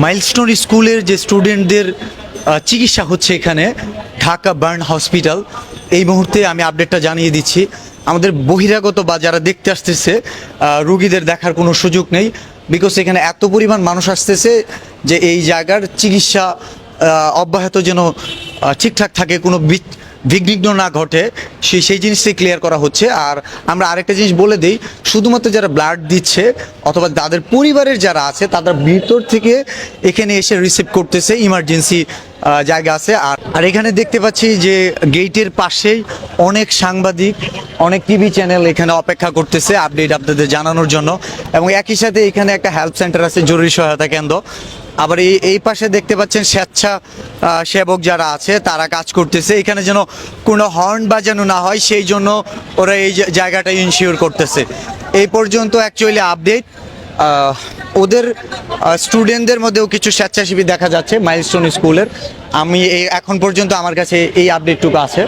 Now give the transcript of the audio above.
Milestone স্কুলের যে স্টুডেন্টদের চিকিৎসা হচ্ছে এখানে ঢাকা বার্ন হসপিটাল। এই মুহূর্তে আমি আপডেটটা জানিয়ে দিচ্ছি। আমাদের বহিরাগত বা যারা দেখতে আসতেছে রুগীদের দেখার কোনো সুযোগ নেই, বিকজ এখানে এত পরিমাণ মানুষ আসতেছে যে এই জায়গার চিকিৎসা অব্যাহত যেন ঠিকঠাক থাকে, কোনো বিঘ্ন না ঘটে, সেই জিনিসটাই ক্লিয়ার করা হচ্ছে। আর আমরা আরেকটা জিনিস বলে দিই, শুধুমাত্র যারা ব্লাড দিচ্ছে অথবা তাদের পরিবারের যারা আছে তাদের ভিতর থেকে এখানে এসে রিসিভ করতেছে, ইমার্জেন্সি জায়গা আছে। আর এখানে দেখতে পাচ্ছি যে গেটের পাশেই অনেক সাংবাদিক, অনেক টিভি চ্যানেল এখানে অপেক্ষা করতেছে আপডেট আপনাদের জানানোর জন্য। এবং একই সাথে এখানে একটা হেল্প সেন্টার আছে, জরুরি সহায়তা কেন্দ্র। আবার এই পাশে দেখতে পাচ্ছেন স্বেচ্ছা সেবক যারা আছে তারা কাজ করতেছে এখানে, যেন কোনো হর্ন বাজানো না হয় সেই জন্য ওরা এই জায়গাটা ইনশিওর করতেছে। এই পর্যন্ত অ্যাকচুয়ালি আপডেট। ওদের স্টুডেন্টদের মধ্যেও কিছু স্বেচ্ছাসেবী দেখা যাচ্ছে মাইলস্টোন স্কুলের। আমি এখন পর্যন্ত আমার কাছে এই আপডেটটুকু আছে।